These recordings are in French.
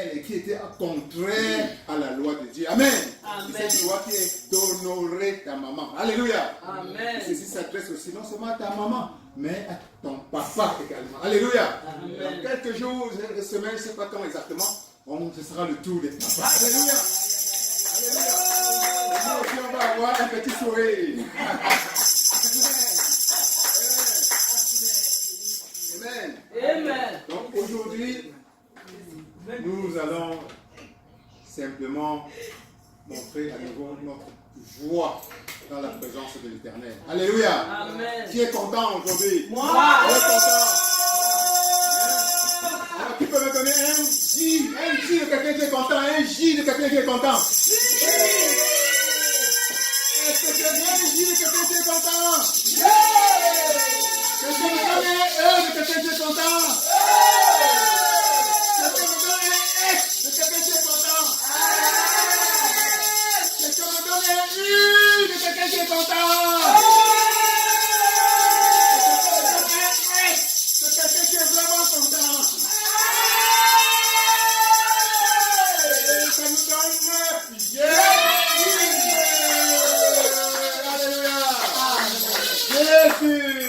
et qui était contraire à la loi de Dieu. Amen. C'est cette loi qui est d'honorer ta maman. Alléluia. Amen. Et ceci s'adresse aussi non seulement à ta maman, mais à ton papa également. Alléluia. Amen. Dans quelques jours, une semaine, je ne sais pas quand exactement, ce sera le tour des papas. Alléluia. Alléluia. Et nous aussi, on va avoir un petit sourire. Amen. Amen. Donc aujourd'hui, nous allons simplement montrer à nouveau notre joie dans la présence de l'Éternel. Alléluia. Amen. Qui est content aujourd'hui? Moi. Qui est content? Alors qui peut me donner un J de quelqu'un qui est content, un J de quelqu'un qui est content? Est-ce que c'est bien un J de quelqu'un qui est content? Est-ce que me donne un E de quelqu'un qui est content? Est-ce que me donne un S de quelqu'un qui est content? Est-ce que me donne un U de quelqu'un qui est content? Est-ce que me donne un S de quelqu'un qui est vraiment content? Et ça nous donne Jésus. Alléluia. Jésus.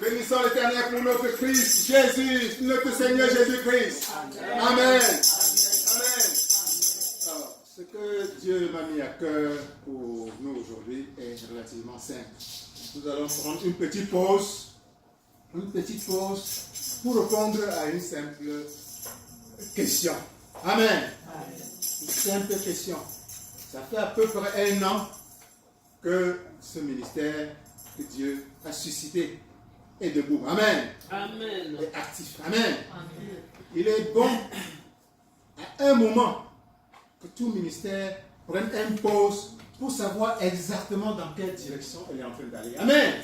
Bénissons l'Éternel pour notre Christ, Jésus, notre Seigneur Jésus-Christ. Amen. Amen. Alors, ce que Dieu m'a mis à cœur pour nous aujourd'hui est relativement simple. Nous allons prendre une petite pause pour répondre à une simple question. Amen. Une simple question. Ça fait à peu près 1 an que ce ministère que Dieu a suscité est debout. Amen. Amen. Et actif. Amen. Il est bon à un moment que tout ministère prenne une pause pour savoir exactement dans quelle direction elle est en train d'aller. Amen.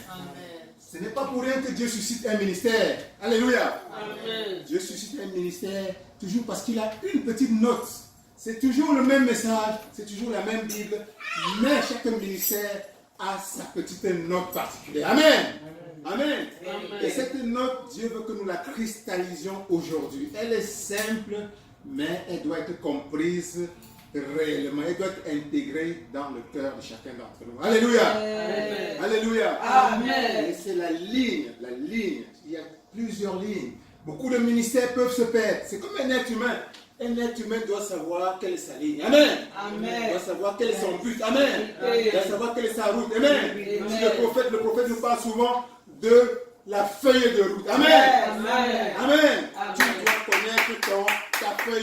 Ce n'est pas pour rien que Dieu suscite un ministère. Alléluia. Amen. Dieu suscite un ministère toujours parce qu'il a une petite note. C'est toujours le même message, c'est toujours la même Bible, mais chaque ministère a sa petite note particulière. Amen. Amen. Amen. Et cette note, Dieu veut que nous la cristallisions aujourd'hui. Elle est simple, mais elle doit être comprise réellement. Elle doit être intégrée dans le cœur de chacun d'entre nous. Alléluia. Amen. Alléluia. Amen. Et c'est la ligne. Il y a plusieurs lignes. Beaucoup de ministères peuvent se perdre. C'est comme un être humain. Un être humain doit savoir quelle est sa ligne. Amen. Amen. Il doit savoir quel est son but. Amen. Amen. Il doit savoir quelle est sa route. Amen. Amen. Si le prophète nous parle souvent de la feuille de route. Amen. Amen. Amen. Amen. Tu dois connaître ta feuille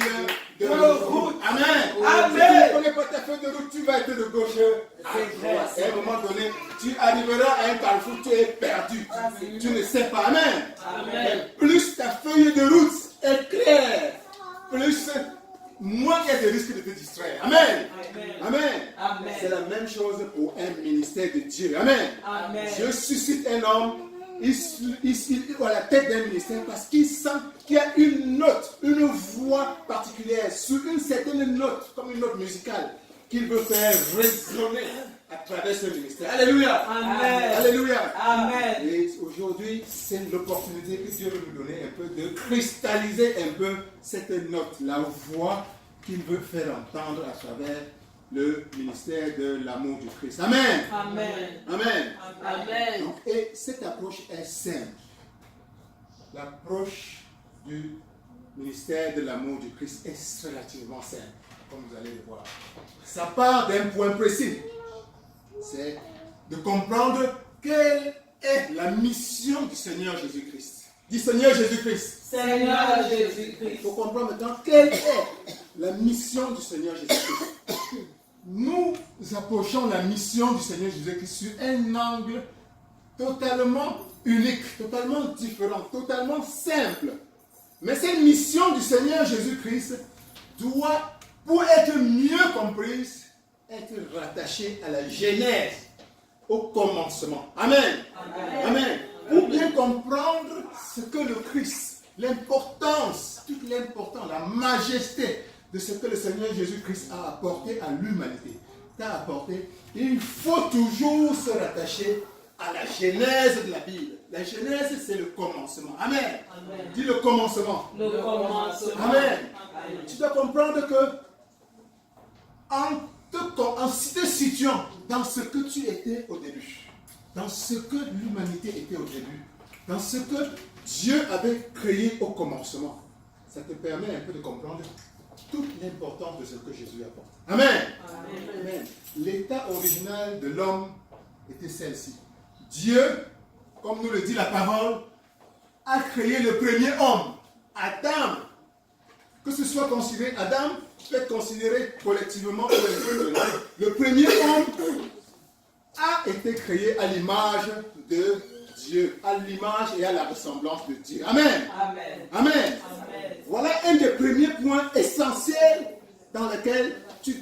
de route. Amen. Amen. Si tu ne connais pas ta feuille de route, tu vas être de gauche à droite. Et à un moment donné, tu arriveras à un carrefour, tu es perdu. Tu ne sais pas. Amen. Amen. Et plus ta feuille de route est claire, plus moins il y a de risques de te distraire. Amen. Amen. Amen. C'est la même chose pour un ministère de Dieu. Amen. Amen. Dieu suscite un homme, il est à la tête d'un ministère parce qu'il sent qu'il y a une note, une voix particulière, sur une certaine note, comme une note musicale, qu'il veut faire résonner à travers ce ministère. Alléluia. Amen. Alléluia. Amen. Et aujourd'hui, c'est l'opportunité que Dieu veut nous donner un peu de cristalliser un peu cette note, la voix qu'il veut faire entendre à travers le ministère de l'amour du Christ. Amen. Amen. Amen. Amen. Donc, et cette approche est simple. L'approche du ministère de l'amour du Christ est relativement simple, comme vous allez le voir. Ça part d'un point précis. C'est de comprendre quelle est la mission du Seigneur Jésus-Christ. Du Seigneur Jésus-Christ. Seigneur Il Jésus-Christ. faut comprendre maintenant quelle est la mission du Seigneur Jésus-Christ. Nous approchons la mission du Seigneur Jésus-Christ sur un angle totalement unique, totalement différent, totalement simple. Mais cette mission du Seigneur Jésus-Christ doit, pour être mieux comprise, être rattachée à la genèse, au commencement. Amen. Amen. Amen. Pour bien comprendre ce que le Christ, l'importance, toute l'importance, la majesté de ce que le Seigneur Jésus-Christ a apporté à l'humanité, il faut toujours se rattacher à la genèse de la Bible. La genèse, c'est le commencement. Amen. Amen. Dis le commencement. Le commencement. Amen. Tu dois comprendre que en te situant dans ce que tu étais au début, dans ce que l'humanité était au début, dans ce que Dieu avait créé au commencement, ça te permet un peu de comprendre toute l'importance de ce que Jésus apporte. Amen. Amen. L'état original de l'homme était celle-ci. Dieu, comme nous le dit la parole, a créé le premier homme, Adam. Que ce soit considéré Adam, peut être considéré collectivement le premier homme a été créé à l'image de Dieu, à l'image et à la ressemblance de Dieu. Amen. Amen. Amen. Amen. Voilà un des premiers points essentiels dans lesquels tu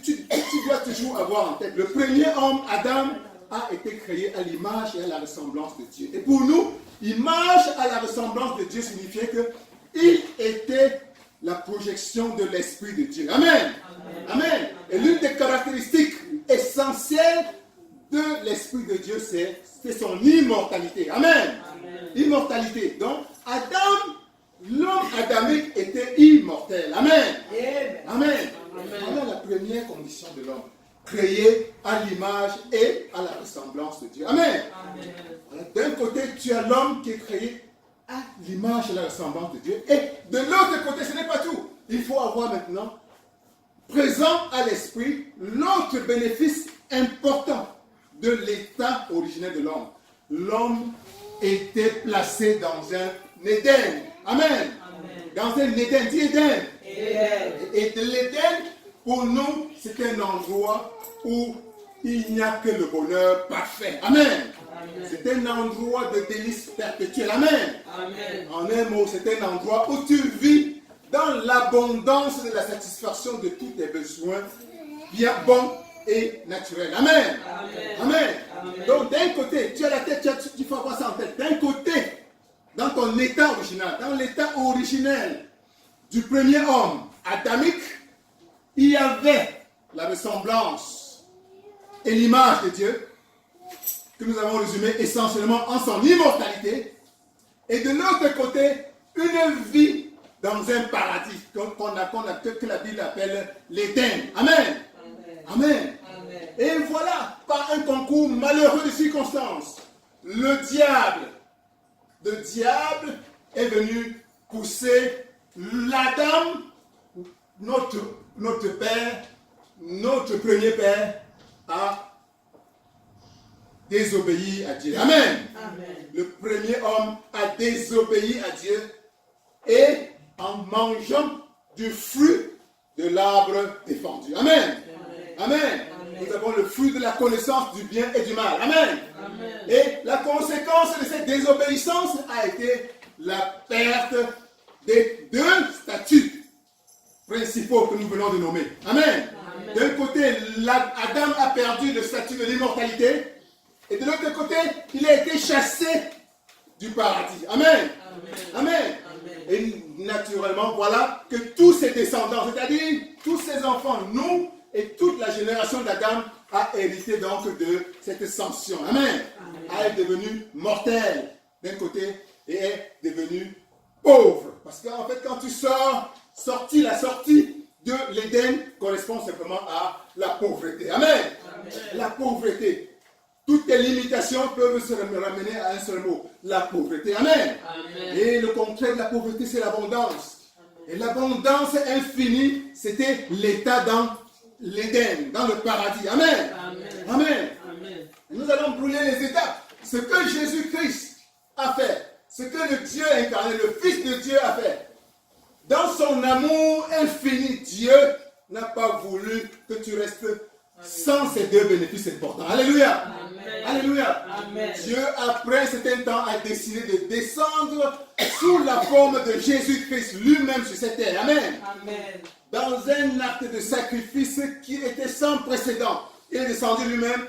dois toujours avoir en tête. Le premier homme, Adam, a été créé à l'image et à la ressemblance de Dieu. Et pour nous, image à la ressemblance de Dieu signifiait qu'il était la projection de l'Esprit de Dieu. Amen. Amen. Amen. Et l'une des caractéristiques essentielles de l'Esprit de Dieu, c'est son immortalité. Amen. Amen. Immortalité. Donc, Adam, l'homme adamique était immortel. Amen. Amen. Amen. Voilà la première condition de l'homme. Créé à l'image et à la ressemblance de Dieu. Amen. Amen. D'un côté, tu as l'homme qui est créé à l'image et la ressemblance de Dieu. Et de l'autre côté, ce n'est pas tout. Il faut avoir maintenant présent à l'esprit l'autre bénéfice important de l'état originel de l'homme. L'homme était placé dans un Éden. Amen. Amen. Dans un Éden. Dis Éden. Et de l'Éden, pour nous, c'est un endroit où il n'y a que le bonheur parfait. Amen. Amen. C'est un endroit de délice perpétuel. Amen. Amen. En un mot, c'est un endroit où tu vis dans l'abondance de la satisfaction de tous tes besoins, bien bons et naturels. Amen. Amen. Amen. Amen. Donc d'un côté, tu as la tête, tu faut avoir ça en tête. D'un côté, dans ton état original, dans l'état originel du premier homme, adamique, il y avait la ressemblance et l'image de Dieu, que nous avons résumé essentiellement en son immortalité, et de l'autre côté, une vie dans un paradis que la Bible appelle l'Éden. Amen. Amen. Amen. Et voilà, par un concours malheureux de circonstances, le diable est venu pousser l'Adam, notre père, notre premier père, à désobéir à Dieu. Amen. Amen. Le premier homme a désobéi à Dieu et en mangeant du fruit de l'arbre défendu. Amen. Amen. Amen. Nous avons le fruit de la connaissance du bien et du mal. Amen. Amen. Et la conséquence de cette désobéissance a été la perte des deux statuts principaux que nous venons de nommer. Amen. D'un côté, Adam a perdu le statut de l'immortalité, et de l'autre côté, il a été chassé du paradis. Amen. Amen. Amen. Et naturellement, voilà que tous ses descendants, c'est-à-dire tous ses enfants, nous et toute la génération d'Adam, a hérité donc de cette sanction. Amen. A est devenu mortel d'un côté et est devenu pauvre. Parce qu'en fait, quand tu la sortie de l'Éden correspond simplement à la pauvreté. Amen. Amen. La pauvreté. Toutes tes limitations peuvent se ramener à un seul mot, la pauvreté. Amen. Amen. Et le contraire de la pauvreté, c'est l'abondance. Amen. Et l'abondance infinie, c'était l'état dans l'Éden, dans le paradis. Amen. Amen. Amen. Amen. Et nous allons brûler les étapes. Ce que Jésus-Christ a fait, ce que le Dieu incarné, le Fils de Dieu a fait, dans son amour infini, Dieu n'a pas voulu que tu restes sans ces deux bénéfices importants. Alléluia. Amen. Alléluia. Amen. Dieu, après un certain temps, a décidé de descendre sous la forme de Jésus-Christ lui-même sur cette terre. Amen. Amen. Dans un acte de sacrifice qui était sans précédent. Il est descendu lui-même.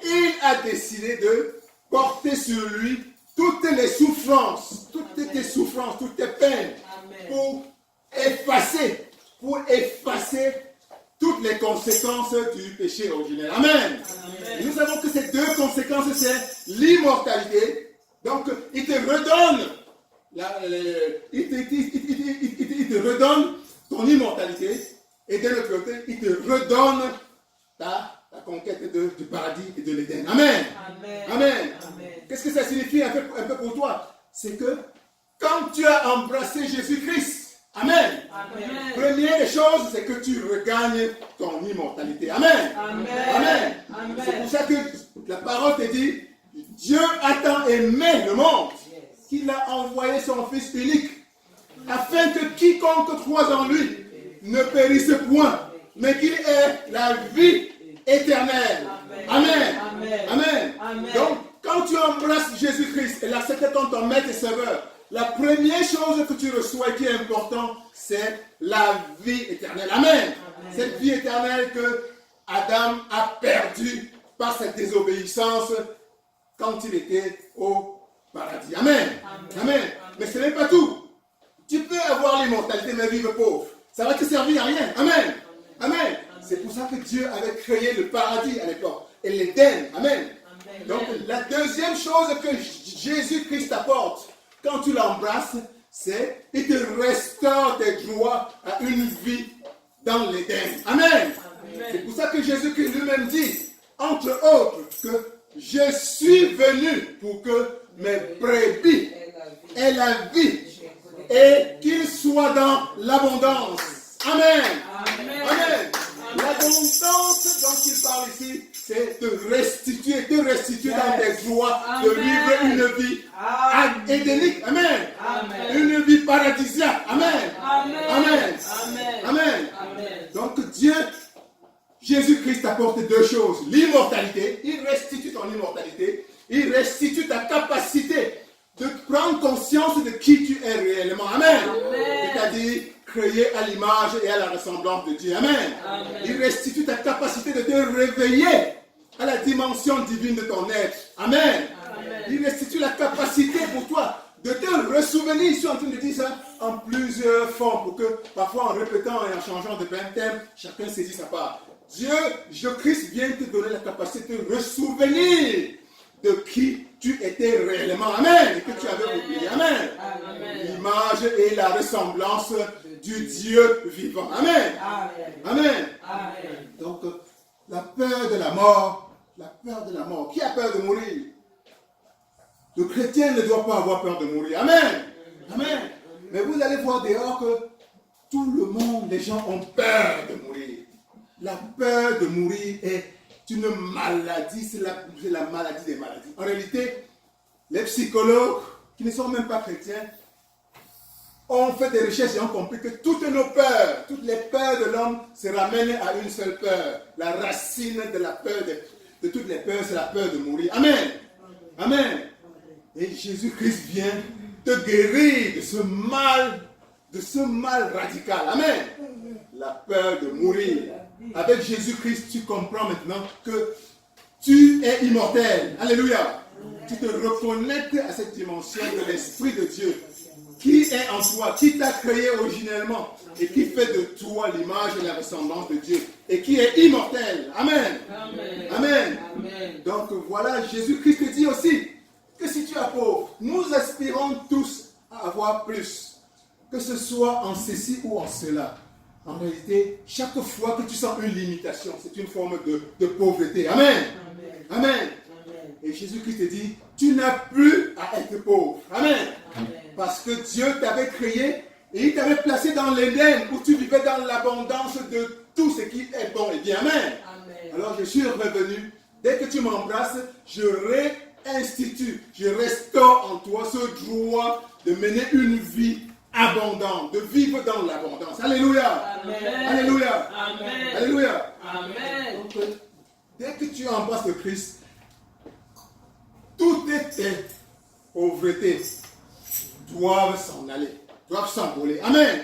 Il a décidé de porter sur lui toutes les souffrances, toutes tes souffrances, toutes tes peines, pour effacer toutes les conséquences du péché originel. Amen. Amen. Et nous savons que ces deux conséquences, c'est l'immortalité. Donc, il te redonne, ton immortalité, et de l'autre côté, il te redonne ta conquête du paradis et de l'Éden. Amen. Amen. Amen. Amen. Qu'est-ce que ça signifie un peu pour toi? C'est que quand tu as embrassé Jésus-Christ, Amen. Amen. Première des choses, c'est que tu regagnes ton immortalité. Amen. Amen. Amen. Amen. C'est pour ça que la parole te dit, Dieu a tant aimé le monde qu'il a envoyé son Fils unique, afin que quiconque croise en lui ne périsse point, mais qu'il ait la vie éternelle. Amen. Amen. Amen. Amen. Donc, quand tu embrasses Jésus-Christ et l'acceptes comme ton maître et sauveur, la première chose que tu reçois et qui est important, c'est la vie éternelle. Amen. Cette vie éternelle que Adam a perdue par cette désobéissance quand il était au paradis. Amen. Amen. Mais ce n'est pas tout. Tu peux avoir l'immortalité mais vivre pauvre. Ça va te servir à rien. Amen. Amen. C'est pour ça que Dieu avait créé le paradis à l'époque et l'Éden. Amen. Donc la deuxième chose que Jésus-Christ apporte quand tu l'embrasses, c'est qu'il te restaure tes droits à une vie dans l'Éden. Amen. C'est pour ça que Jésus-Christ lui-même dit, entre autres, que je suis venu pour que mes brebis aient la vie et qu'ils soient dans l'abondance. Amen. Amen. L'abondance dont il parle ici, c'est te restituer dans tes droits, de vivre une vie édénique. Amen. Une vie paradisiaque. Amen. Amen. Amen. Donc Dieu, Jésus-Christ apporte deux choses. L'immortalité, il restitue ton immortalité, il restitue ta capacité de prendre conscience de qui tu es réellement. Amen. C'est-à-dire créé à l'image et à la ressemblance de Dieu. Amen. Il restitue ta capacité de te réveiller à la dimension divine de ton être. Amen. Il restitue la capacité pour toi de te ressouvenir. Je suis en train de dire ça en plusieurs formes pour que parfois en répétant et en changeant de thème, chacun saisit sa part. Dieu, Jésus-Christ vient te donner la capacité de te ressouvenir de qui tu étais réellement. Amen. Et que tu avais oublié. Amen. L'image et la ressemblance du Dieu vivant. Amen. Amen. Donc, la peur de la mort. Qui a peur de mourir? Le chrétien ne doit pas avoir peur de mourir. Amen. Amen. Mais vous allez voir dehors que tout le monde, les gens ont peur de mourir. La peur de mourir est une maladie, c'est la maladie des maladies. En réalité, les psychologues, qui ne sont même pas chrétiens, ont fait des recherches et ont compris que toutes nos peurs, toutes les peurs de l'homme se ramènent à une seule peur. La racine de la peur, de toutes les peurs, c'est la peur de mourir. Amen. Amen. Et Jésus-Christ vient te guérir de ce mal radical. Amen. La peur de mourir. Avec Jésus-Christ, tu comprends maintenant que tu es immortel. Alléluia. Tu te reconnectes à cette dimension de l'Esprit de Dieu qui est en toi, qui t'a créé originellement et qui fait de toi l'image et la ressemblance de Dieu et qui est immortel. Amen. Amen. Donc voilà, Jésus-Christ dit aussi que si tu es pauvre, nous aspirons tous à avoir plus, que ce soit en ceci ou en cela. En réalité, chaque fois que tu sens une limitation, c'est une forme de pauvreté. Amen. Amen. Et Jésus-Christ te dit, tu n'as plus à être pauvre. Amen. Parce que Dieu t'avait créé et il t'avait placé dans l'Éden où tu vivais dans l'abondance de tout ce qui est bon et bien. Amen. Alors je suis revenu. Dès que tu m'embrasses, je réinstitue, je restaure en toi ce droit de mener une vie abondante, de vivre dans l'abondance. Alléluia. Amen. Alléluia. Amen. Alléluia. Amen. Donc, dès que tu embrasses le Christ, toutes tes pauvretés doivent s'en aller, doivent s'envoler. Amen.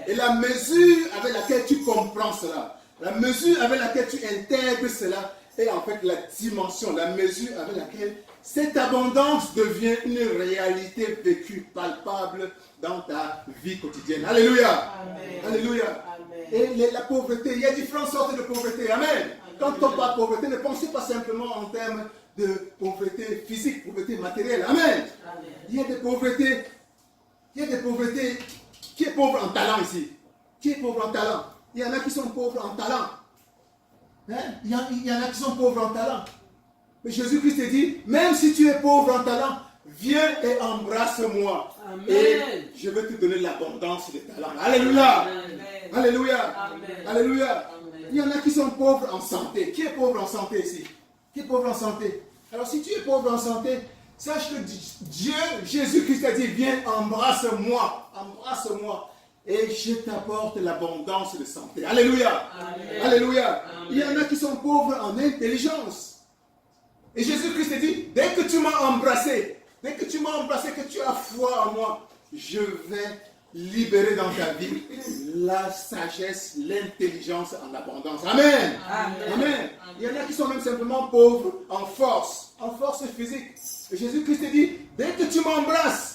Et la mesure avec laquelle tu comprends cela, la mesure avec laquelle tu intègres cela, est en fait la dimension, la mesure avec laquelle cette abondance devient une réalité vécue, palpable dans ta vie quotidienne. Alléluia. Alléluia. Et la pauvreté, il y a différentes sortes de pauvreté. Amen. Quand on parle de pauvreté, ne pensez pas simplement en termes de pauvreté physique, pauvreté matérielle. Amen. Il y a des pauvretés qui est pauvre en talent ici. Qui est pauvre en talent? Il y en a qui sont pauvres en talent. Hein? Il y en a qui sont pauvres en talent. Mais Jésus-Christ te dit, même si tu es pauvre en talent, viens et embrasse-moi. Et je vais te donner l'abondance des talents. Alléluia. Amen. Alléluia. Amen. Alléluia. Amen. Il y en a qui sont pauvres en santé. Qui est pauvre en santé ici? Qui est pauvre en santé? Alors si tu es pauvre en santé, sache que Dieu, Jésus-Christ a dit, viens, embrasse-moi. Embrasse-moi. Et je t'apporte l'abondance de santé. Alléluia. Amen. Alléluia. Amen. Il y en a qui sont pauvres en intelligence. Et Jésus-Christ a dit, dès que tu m'as embrassé, que tu as foi en moi, je vais libérer dans ta vie la sagesse, l'intelligence en abondance. Amen. Amen. Amen. Il y en a qui sont même simplement pauvres en force physique. Et Jésus-Christ te dit, dès que tu m'embrasses,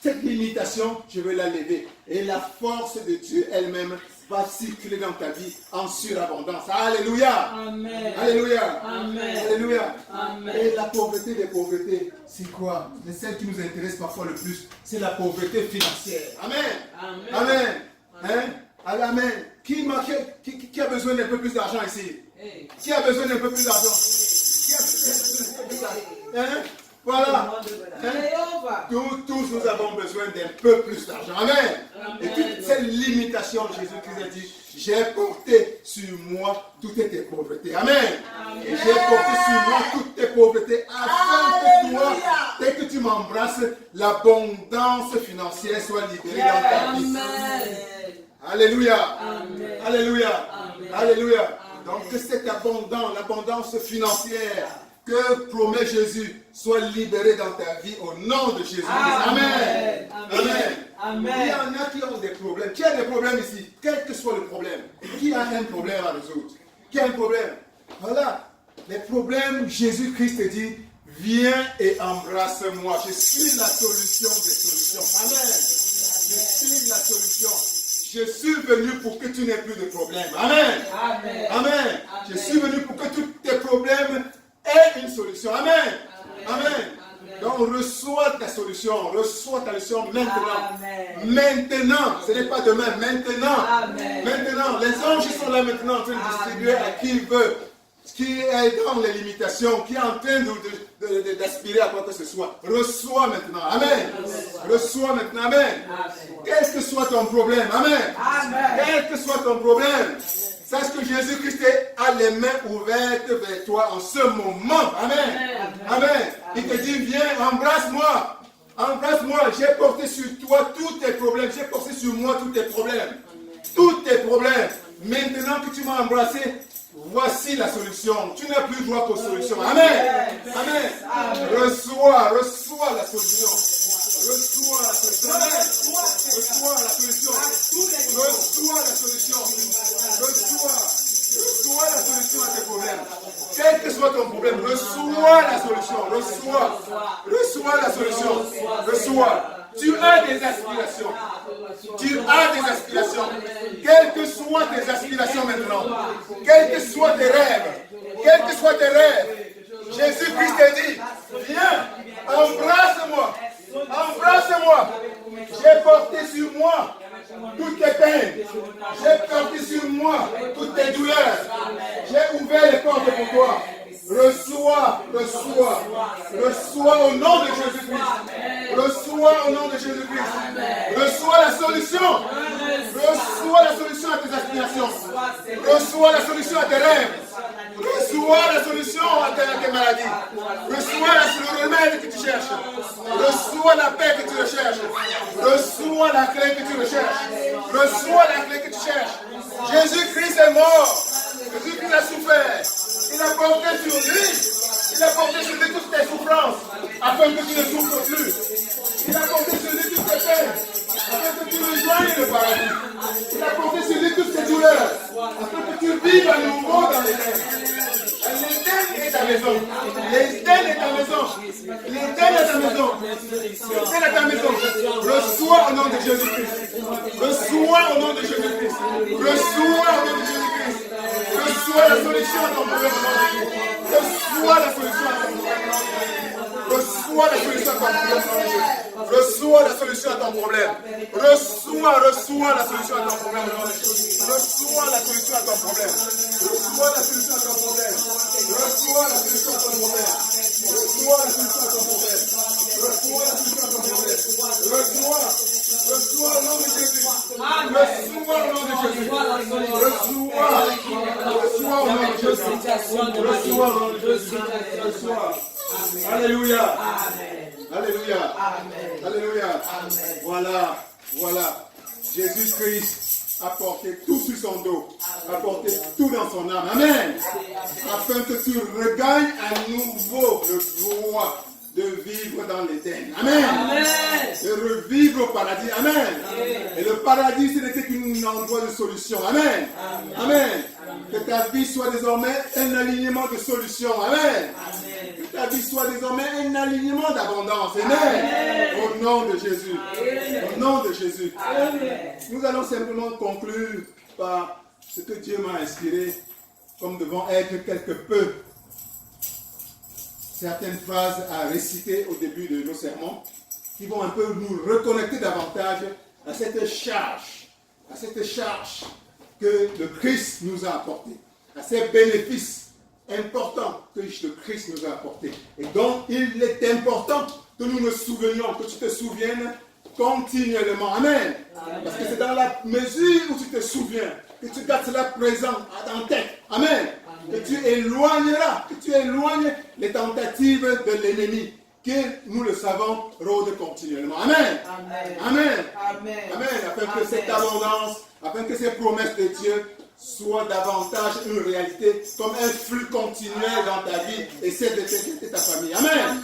cette limitation, je vais la lever. Et la force de Dieu elle-même va circuler dans ta vie en surabondance. Alléluia. Amen. Alléluia. Amen. Alléluia. Amen. Et la pauvreté des pauvretés, c'est quoi? Mais celle qui nous intéresse parfois le plus, c'est la pauvreté financière. Amen. Amen. Amen. Hein? Amen. Qui a besoin d'un peu plus d'argent ici? Hey. Qui a besoin d'un peu plus d'argent? Qui a besoin d'un peu plus d'argent? Hein? Voilà. Hein? Tous nous avons besoin d'un peu plus d'argent. Amen. Et toute cette limitation, Jésus-Christ a dit, j'ai porté sur moi toutes tes pauvretés. Amen. Et j'ai porté sur moi toutes tes pauvretés afin que toi, dès que tu m'embrasses, l'abondance financière soit libérée dans ta vie. Amen. Alléluia. Amen. Alléluia. Amen. Alléluia. Donc que cette l'abondance financière que promet Jésus soit libérée dans ta vie au nom de Jésus. Amen. Amen. Amen. Il y en a qui ont des problèmes. Qui a des problèmes ici? Quel que soit le problème. Qui a un problème à résoudre? Qui a un problème? Voilà. Les problèmes, Jésus-Christ te dit, viens et embrasse-moi. Je suis la solution des solutions. Amen. Je suis la solution. Je suis venu pour que tu n'aies plus de problèmes. Amen. Amen. Amen. Je suis venu pour que tous tes problèmes aient une solution. Amen. Amen. Donc reçois ta solution maintenant. Amen. Maintenant, ce n'est pas demain, maintenant. Amen. Maintenant, les anges sont là maintenant en train de distribuer à qui il veut, qui est dans les limitations, qui est en train d'aspirer à quoi que ce soit. Reçois maintenant. Amen. Reçois maintenant. Amen. Quel que soit ton problème. Amen. Quel que soit ton problème. Sache que Jésus-Christ a les mains ouvertes vers toi en ce moment. Amen. Amen. Il te dit, viens, embrasse-moi. Embrasse-moi. J'ai porté sur toi tous tes problèmes. J'ai porté sur moi tous tes problèmes. Tous tes problèmes. Maintenant que tu m'as embrassé, voici la solution. Tu n'as plus droit qu'aux solutions. Amen. Amen. Reçois la solution. Reçois la solution. Amen. Reçois la solution. Reçois la solution. Reçois la solution à tes problèmes. Quel que soit ton problème, reçois la solution. Reçois la solution. Reçois. Tu as des aspirations. Tu as des aspirations. Quelles que soient tes aspirations maintenant, quels que soient tes rêves, Jésus-Christ te dit, viens, embrasse-moi. Embrasse-moi. J'ai porté sur moi toutes tes peines. J'ai porté sur moi toutes tes douleurs. J'ai ouvert les portes pour toi. Reçois au nom de Jésus-Christ. Reçois au nom de Jésus-Christ. Reçois la solution. Reçois la solution à tes aspirations. Reçois la solution à tes rêves. Reçois la solution à tes maladies. Reçois le remède que tu cherches. Reçois la paix que tu recherches. Reçois la clé que tu recherches. Reçois la clé que tu cherches. Jésus-Christ est mort. Jésus-Christ a souffert. Il a porté sur lui toutes tes souffrances, afin que tu ne souffres plus. Il a porté sur lui toutes tes peines, afin que tu rejoignes le paradis. Il a porté sur lui toutes tes douleurs, afin que tu vives à nouveau dans l'Éden. L'Éden est ta maison. L'Éden est ta maison. L'Éden est ta maison. L'Éden est ta maison. Reçois au nom de Jésus-Christ. Reçois au nom de Jésus-Christ. Reçois au nom de Jésus-Christ. Reçois la solution à ton problème. Reçois la solution à ton problème. Reçois la solution à ton problème. Reçois reçois la solution à ton problème. Reçois la solution à ton problème. Reçois la solution à ton problème. Reçois la solution à ton problème. Reçois la solution à ton problème. Reçois la solution à ton problème. Reçois la solution à ton problème. Reçois au nom de Jésus. Reçois au nom de Jésus. Reçois au nom de Jésus. Reçois au nom de Jésus. Reçois. Alléluia. Alléluia. Alléluia. Voilà. Jésus-Christ a porté tout sur son dos, a porté tout dans son âme. Amen. Afin que tu regagnes à nouveau le droit de vivre dans l'Éden. Amen. De revivre au paradis. Amen. Et le paradis, ce n'était qu'un endroit de solution. Amen. Amen. Que ta vie soit désormais un alignement de solution. Amen. Que ta vie soit désormais un alignement d'abondance. Amen. Au nom de Jésus. Au nom de Jésus. Nous allons simplement conclure par ce que Dieu m'a inspiré, comme devant être quelque peu certaines phrases à réciter au début de nos sermons qui vont un peu nous reconnecter davantage à cette charge que le Christ nous a apporté, à ces bénéfices importants que le Christ nous a apportés. Et donc, il est important que nous nous souvenions, que tu te souviennes continuellement. Amen. Parce que c'est dans la mesure où tu te souviens, que tu gardes cela présent en tête. Amen. Que tu éloignes les tentatives de l'ennemi, que nous le savons, rôdent continuellement. Amen. Amen. Afin que cette abondance, afin que ces promesses de Dieu soient davantage une réalité, comme un flux continuel dans ta vie et celle de ta famille. Amen.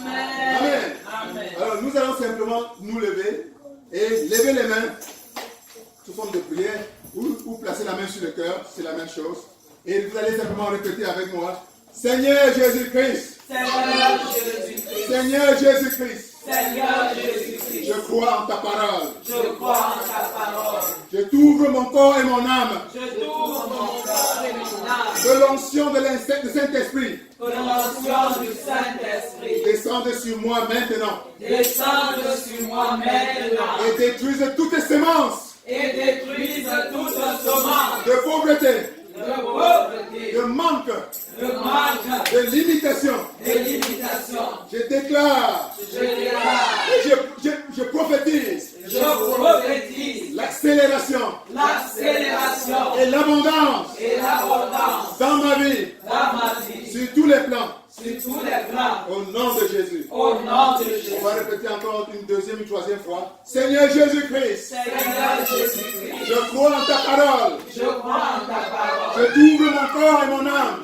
Alors nous allons simplement nous lever et lever les mains sous forme de prière ou placer la main sur le cœur, c'est la même chose. Et vous allez simplement répéter avec moi: Seigneur Jésus-Christ, Seigneur Jésus-Christ, je crois en ta parole. Je t'ouvre mon corps et mon âme. De l'onction de Saint-Esprit. Descende sur moi maintenant. Et détruise toutes les semences. De pauvreté. De manque. De limitation. Je déclare. Je prophétise. L'accélération. Et l'abondance. Dans ma vie. Sur tous les plans. Au nom de Jésus. On va répéter encore une deuxième, une troisième fois. Seigneur Jésus-Christ. Je crois en ta parole. Je t'ouvre mon corps et mon âme.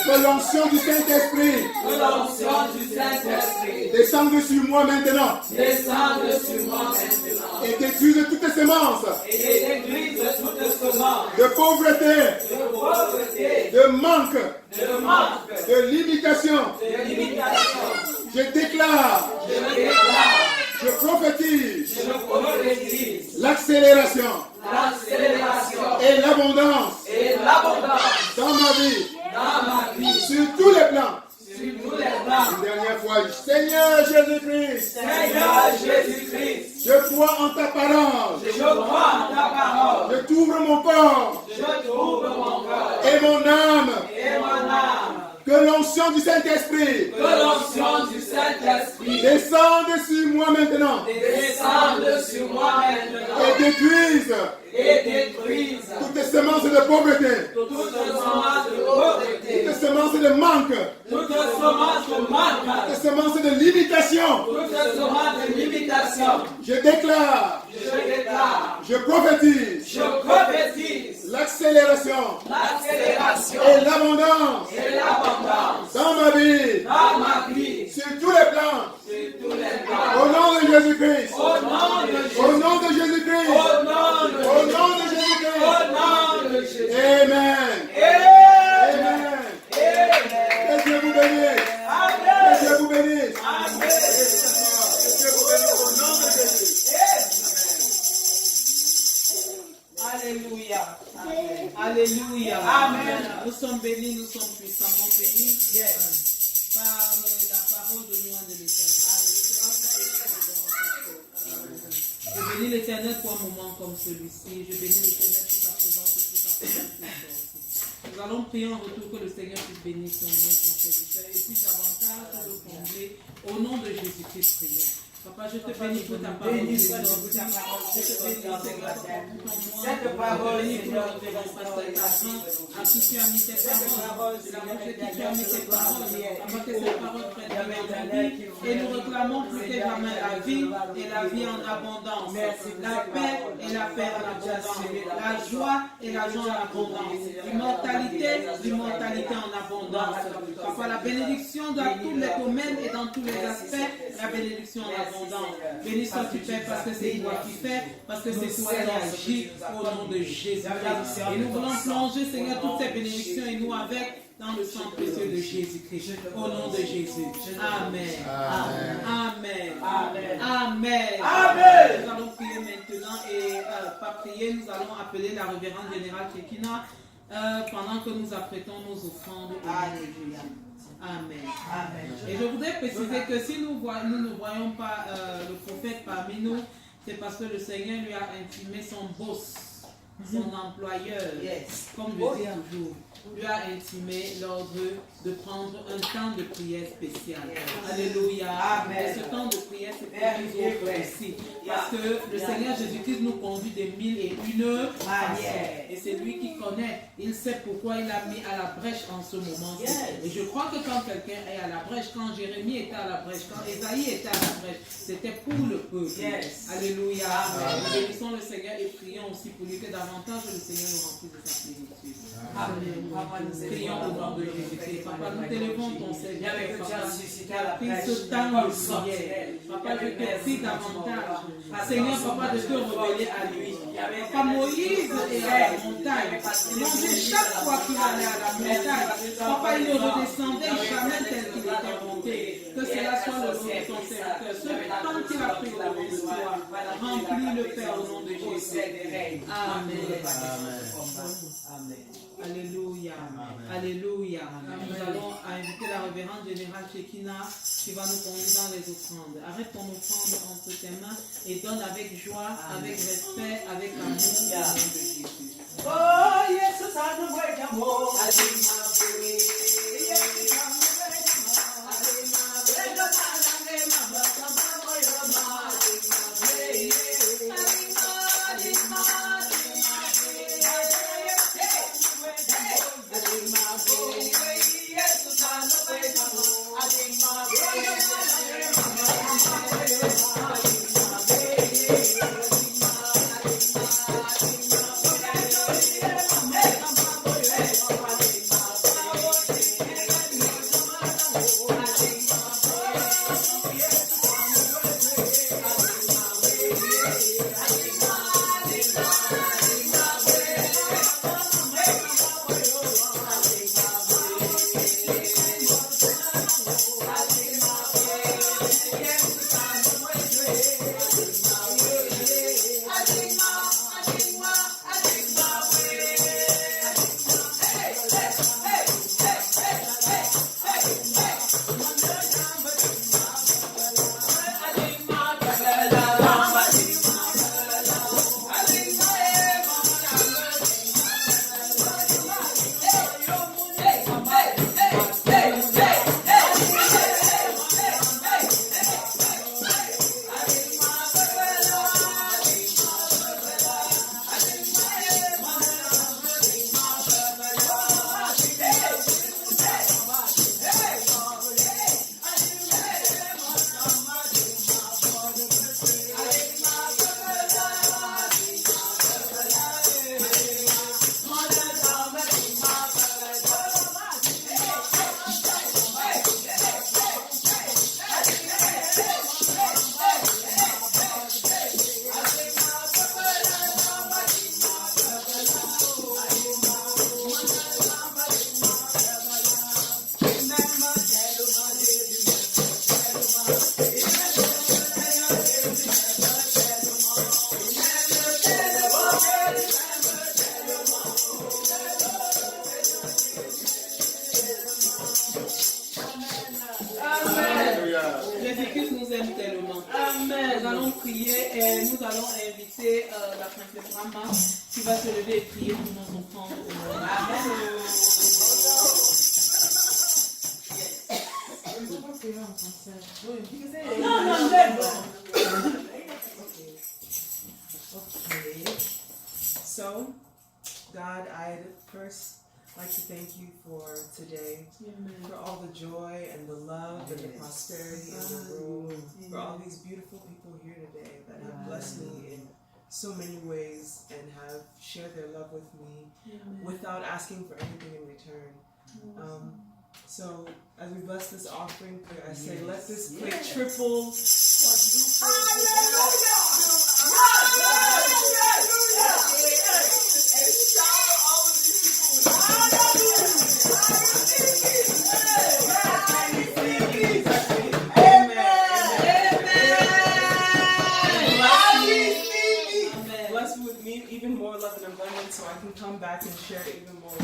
Que l'onction du Saint-Esprit descende sur moi maintenant. Et détruise toutes les semences. De pauvreté. De manque. De limitation. Je déclare. Je prophétise. L'accélération. Et l'abondance. Dans ma vie. Sur tous les plans. Une dernière fois. Seigneur Jésus-Christ. Je crois en ta parole. Je t'ouvre mon corps. Et mon âme. Que l'onction du Saint-Esprit descende sur moi maintenant. Et détruise toutes les semences de pauvreté. Toutes les semences de manque. Toutes les semences de limitation. Je déclare. Je prophétise. L'accélération. Et l'abondance. Dans ma vie. Sur tous les plans. Au nom de Jésus-Christ. Au nom de Jésus-Christ. Au nom de Jésus-Christ. Amen. Amen. Que Dieu vous bénisse. Que Dieu vous bénisse. Que Dieu vous bénisse au nom de Jésus. Alléluia. Alléluia. Amen. Nous sommes bénis, nous sommes puissamment bénis par la parole de nous de l'Éternel. Je bénis l'Éternel pour un moment comme celui-ci. Je bénis l'Éternel pour sa présence et pour sa présence. Nous allons prier en retour que le Seigneur puisse bénir son nom, son serviteur, et puisse davantage le combler. Au nom de Jésus-Christ, prions. Papa, je te bénis pour ta parole. Je te bénis, Seigneur, pour ton moi. Cette parole, Je te bénis pour Seigneur, le révérend à qui tu as mis tes paroles. Seigneur, que tu as mis tes paroles. Afin que ces paroles prennent vie dans ta vie. Et nous réclamons plus que jamais la vie et la vie en abondance. La paix et la paix en abondance. La joie et la joie en abondance. L'immortalité en abondance. Papa, la bénédiction dans tous les domaines et dans tous les aspects. La bénédiction en abondance. Béni sois-tu, Père, parce que c'est toi qui fais, parce que c'est toi qui agis au nom de Jésus-Christ. Et nous voulons plonger, Seigneur, toutes ces bénédictions et nous avec dans le sang précieux de Jésus-Christ. Au nom de Jésus. Amen. Amen. Amen. Amen. Amen. Nous allons prier maintenant et pas prier, nous allons appeler la révérende générale Chekina pendant que nous apprêtons nos offrandes au nom de Jésus. Amen. Amen. Et je voudrais préciser que si nous ne voyons pas le prophète parmi nous, c'est parce que le Seigneur lui a intimé son boss, son employeur, comme je dis toujours, lui a intimé l'ordre de prendre un temps de prière spécial. Alléluia. Amen. Et ce temps de prière, c'est pour nous autres aussi. Parce que le Seigneur Jésus-Christ nous conduit de 1001 manières. Et c'est lui qui connaît. Il sait pourquoi il a mis à la brèche en ce moment-ci. Et je crois que quand quelqu'un est à la brèche, quand Jérémie était à la brèche, quand Esaïe était à la brèche, c'était pour le peuple. Alléluia. Nous bénissons le Seigneur et prions aussi pour lui que davantage le Seigneur nous remplisse de sa plénitude. Amen. Prions au nom de Jésus-Christ. Papa, nous t'élevons ton Seigneur. Papa, tu as pris ce temps de prière. Papa, je te prie davantage. Seigneur, Papa, de te révéler à lui. Papa, Moïse est à la montagne. Et chaque fois qu'il allait à la montagne, Papa, il ne redescendait jamais tel qu'il était monté. Que cela soit le nom de ton serviteur. Ce temps qu'il a pris au nom de toi, remplis le Père au nom de Jésus. Amen. Amen. Alléluia. Alléluia. Nous allons inviter la révérende générale Chekina qui va nous conduire dans les offrandes. Arrête ton offrande entre tes mains et donne avec joie, avec respect, avec amour au nom de Jésus. Oh, yes, I know where you're more. prier et nous allons inviter la princesse Rama qui va se lever et prier pour nos enfants. Amen. Okay. So, God, I'd first like to thank you for today, for all the joy and the love and the prosperity in the room, for all these beautiful people here today that have blessed me in so many ways and have shared their love with me without asking for anything in return. So, as we bless this offering, I say, let this plate triple, bless me with me even more love and abundance so I can come back and share even more.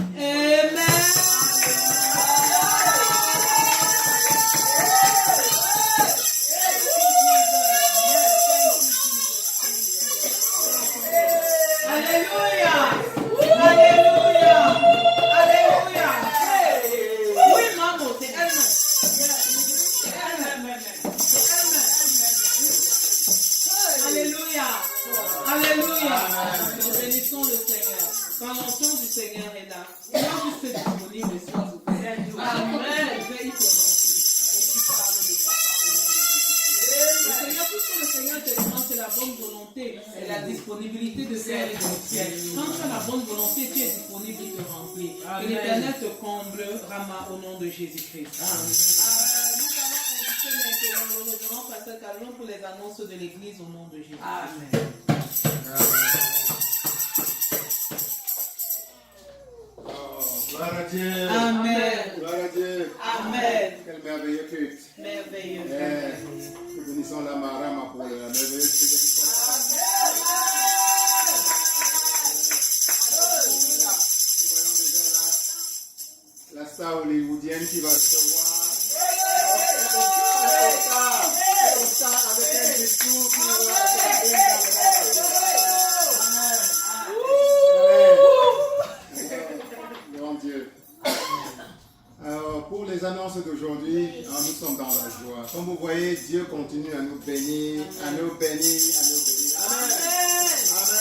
Nous bénissons le Seigneur. Quand l'enfant du Seigneur est là, il est juste disponible et sans ouverts. Amen. Il te remplit. Et tu parles de papa au nom de Jésus. Le Seigneur, tout ce que le Seigneur te demande, c'est la bonne volonté et la disponibilité de faire les ciel. Quand tu as la bonne volonté, tu es disponible, il te remplit. Et l'Éternel te comble, Rama, au nom de Jésus-Christ. Nous allons inviter maintenant le reverend pasteur Calon pour les annonces de l'Église au nom de Jésus. Amen. Gloire à Dieu. Amen. Gloire à Dieu. Amen. Quel merveilleux culte. Merveilleux. Nous bénissons la Marama pour la merveilleuse culte. Nous voyons déjà la star hollywoodienne qui va recevoir. Avec un discours qui va accompagner dans le Dieu. Alors, pour les annonces d'aujourd'hui, nous sommes dans la joie. Comme vous voyez, Dieu continue à nous bénir, à nous bénir, à nous bénir. Amen. Amen.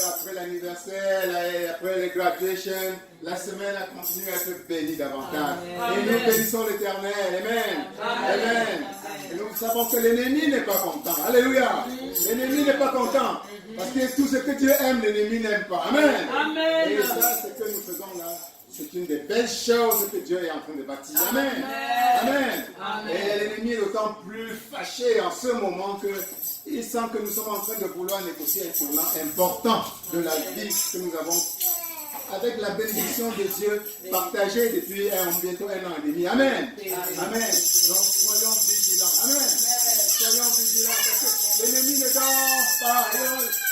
Après l'anniversaire, après les graduations, la semaine a continué à être bénie davantage. Amen. Et nous bénissons l'Éternel. Amen. Amen. Et nous savons que l'ennemi n'est pas content. Alléluia. L'ennemi n'est pas content. Parce que tout ce que Dieu aime, l'ennemi n'aime pas. Amen. Amen. Et ça, ce que nous faisons là, c'est une des belles choses que Dieu est en train de bâtir. Amen. Amen. Amen. Et l'ennemi est d'autant plus fâché en ce moment qu'il sent que nous sommes en train de vouloir négocier un tournant important de la vie que nous avons avec la bénédiction de Dieu partagée depuis bientôt 1 an et demi. Amen. Amen. Donc soyons vigilants. Amen. Soyons vigilants parce que l'ennemi ne dort pas.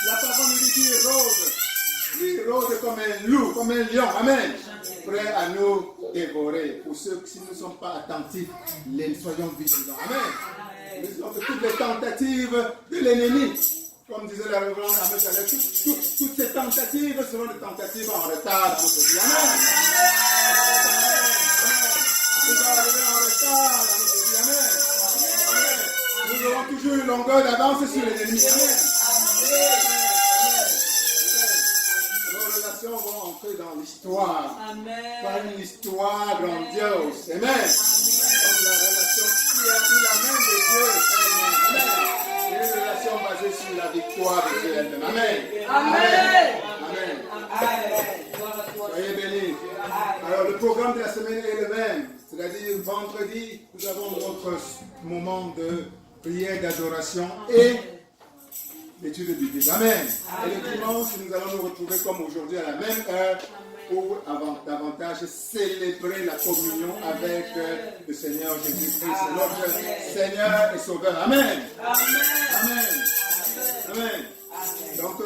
La parole nous dit qu'il rôde. Il rôde comme un loup, comme un lion. Amen. Prêt à nous dévorer. Pour ceux qui ne sont pas attentifs, soyons vigilants. Amen. Nous disons que toutes les tentatives de l'ennemi, comme disait la révérende Ahmed Saleh, toutes ces tentatives seront des tentatives en retard dans notre vie. Amen. Nous allons arriver en retard dans notre vie. Amen. Nous aurons toujours une longueur d'avance sur l'ennemi. Amen. Nos relations vont entrer dans l'histoire. Pas une histoire grandiose. Amen. Comme la relation qui a eu la main de Dieu. Amen. Une relation basée sur la victoire de Dieu elle-même. Amen. Amen. Amen. Soyez bénis. Alors, le programme de la semaine est le même. C'est-à-dire, vendredi, nous avons notre moment de prière, d'adoration et d'étude biblique. Amen. Et le dimanche, nous allons nous retrouver comme aujourd'hui à la même heure pour davantage célébrer la communion avec le Seigneur Jésus-Christ, notre Seigneur et Sauveur. Amen. Amen. Amen. Donc,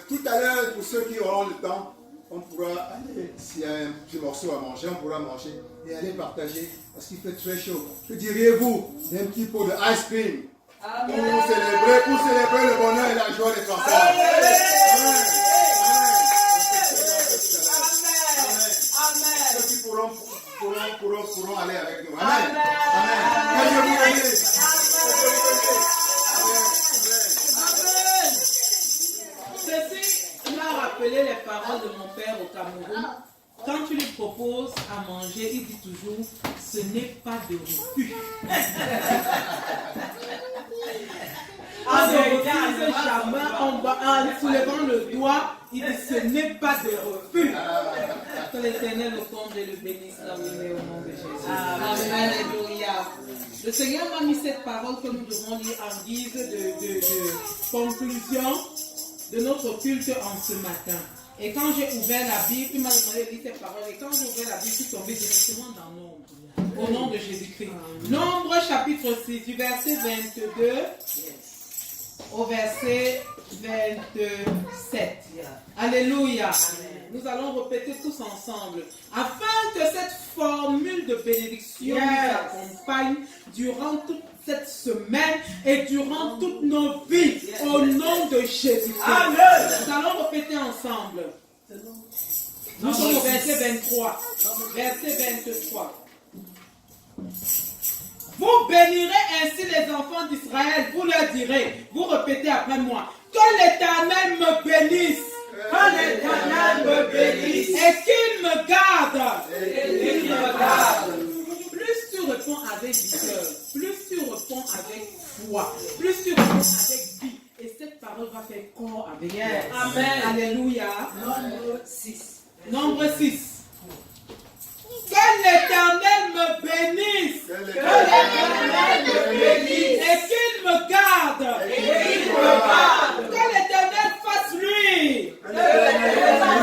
tout à l'heure, pour ceux qui auront le temps, on pourra aller, s'il y a un petit morceau à manger, on pourra manger et aller partager parce qu'il fait très chaud. Que diriez-vous d'un petit pot de ice cream pour célébrer le bonheur et la joie des Français. Amen. Ceux qui pourront aller avec nous. Amen. Amen. Que Dieu vous bénisse. Ceci m'a rappelé les paroles de mon père au Cameroun. Quand tu lui proposes à manger, il dit toujours, ce n'est pas de refus. On ne refuse jamais en soulevant le doigt, il dit, ce n'est pas de refus. Que l'Éternel le comble et le bénisse là où il est au nom de Jésus. Amen. Alléluia. Le Seigneur m'a mis cette parole que nous devons lire en guise de conclusion de notre culte en ce matin. Et quand j'ai ouvert la Bible, il m'a demandé de lire ces paroles. Et quand j'ai ouvert la Bible, je suis tombée directement dans Nombre. Au nom de Jésus-Christ. Nombre chapitre 6, du verset 22 au verset 27. Alléluia. Nous allons répéter tous ensemble. Afin que cette formule de bénédiction nous accompagne durant toute cette semaine et durant toutes nos vies. Au nom de Jésus-Christ. Nous allons répéter ensemble. Nous sommes au verset 23. Verset 23. Vous bénirez ainsi les enfants d'Israël. Vous leur direz, vous répétez après moi, que l'Éternel me bénisse. Que l'Éternel me bénisse. Et qu'il me garde. Et qu'il me garde. Plus tu réponds avec vigueur, plus tu réponds avec foi, plus tu réponds avec vie. Et cette parole va faire corps avec elle. Amen. Alléluia. Nombre 6. Nombre 6. Que l'Éternel me bénisse. Que l'Éternel me bénisse. Et qu'il me garde. Et qu'il me garde. Que l'Éternel fasse lui. Que l'Éternel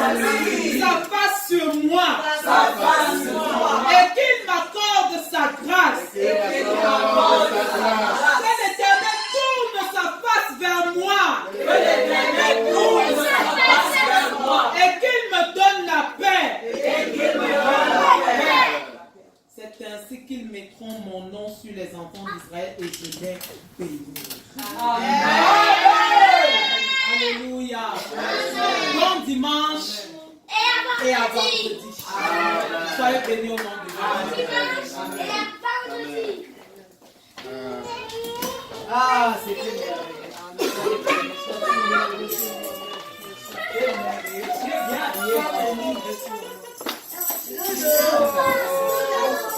sa face sur moi. Sa face sur moi. Et qu'il m'accorde sa grâce. Et qu'il m'accorde sa grâce. Que l'Éternel tourne sa face vers moi. Que l'Éternel tourne sa face vers moi. Et qu'il me donne la paix. Et qu'il me donne la paix. C'est ainsi qu'ils mettront mon nom sur les enfants d'Israël et je les bénirai. Amen. Alléluia. Bon dimanche et à vendredi. Soyez bénis au nom de Dieu. Ah, c'était bien.